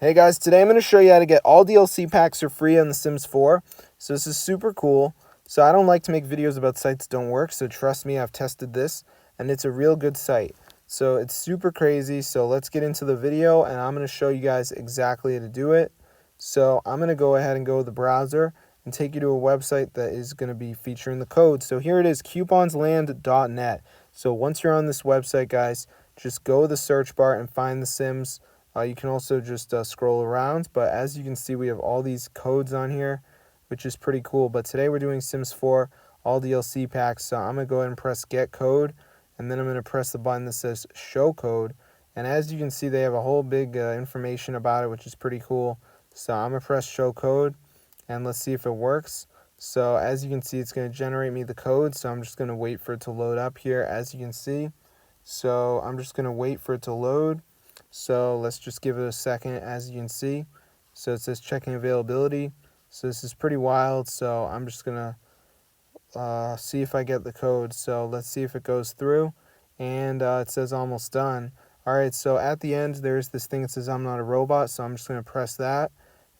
Hey guys, today I'm going to show you how to get all DLC packs for free on The Sims 4. So this is super cool. So I don't like to make videos about sites that don't work, so trust me, I've tested this, and it's a real good site. So it's super crazy, so let's get into the video, and I'm going to show you guys exactly how to do it. So I'm going to go ahead and go to the browser and take you to a website that is going to be featuring the code. So here it is, couponsland.net. So once you're on this website, guys, just go to the search bar and find The Sims. You can also just scroll around, but as you can see, we have all these codes on here, which is pretty cool. But today we're doing Sims 4 all DLC packs, so I'm going to go ahead and press get code, and then I'm going to press the button that says show code. And as you can see, they have a whole big information about it, which is pretty cool. So I'm going to press show code, and let's see if it works. So as you can see, it's going to generate me the code, so I'm just going to wait for it to load up here, as you can see. So I'm just going to wait for it to load. So let's just give it a second, as you can see. So it says checking availability. So this is pretty wild. So I'm just going to see if I get the code. So let's see if it goes through. And it says almost done. All right, so at the end, there's this thing that says I'm not a robot. So I'm just going to press that,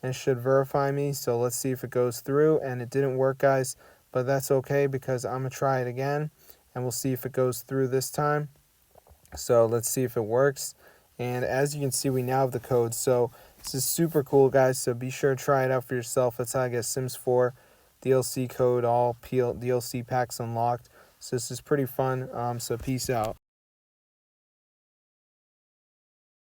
and it should verify me. So let's see if it goes through. And it didn't work, guys, but that's okay because I'm going to try it again. And we'll see if it goes through this time. So let's see if it works. And as you can see, we now have the code. So this is super cool, guys. So be sure to try it out for yourself. That's how I get Sims 4 DLC code, all DLC packs unlocked. So this is pretty fun. So peace out.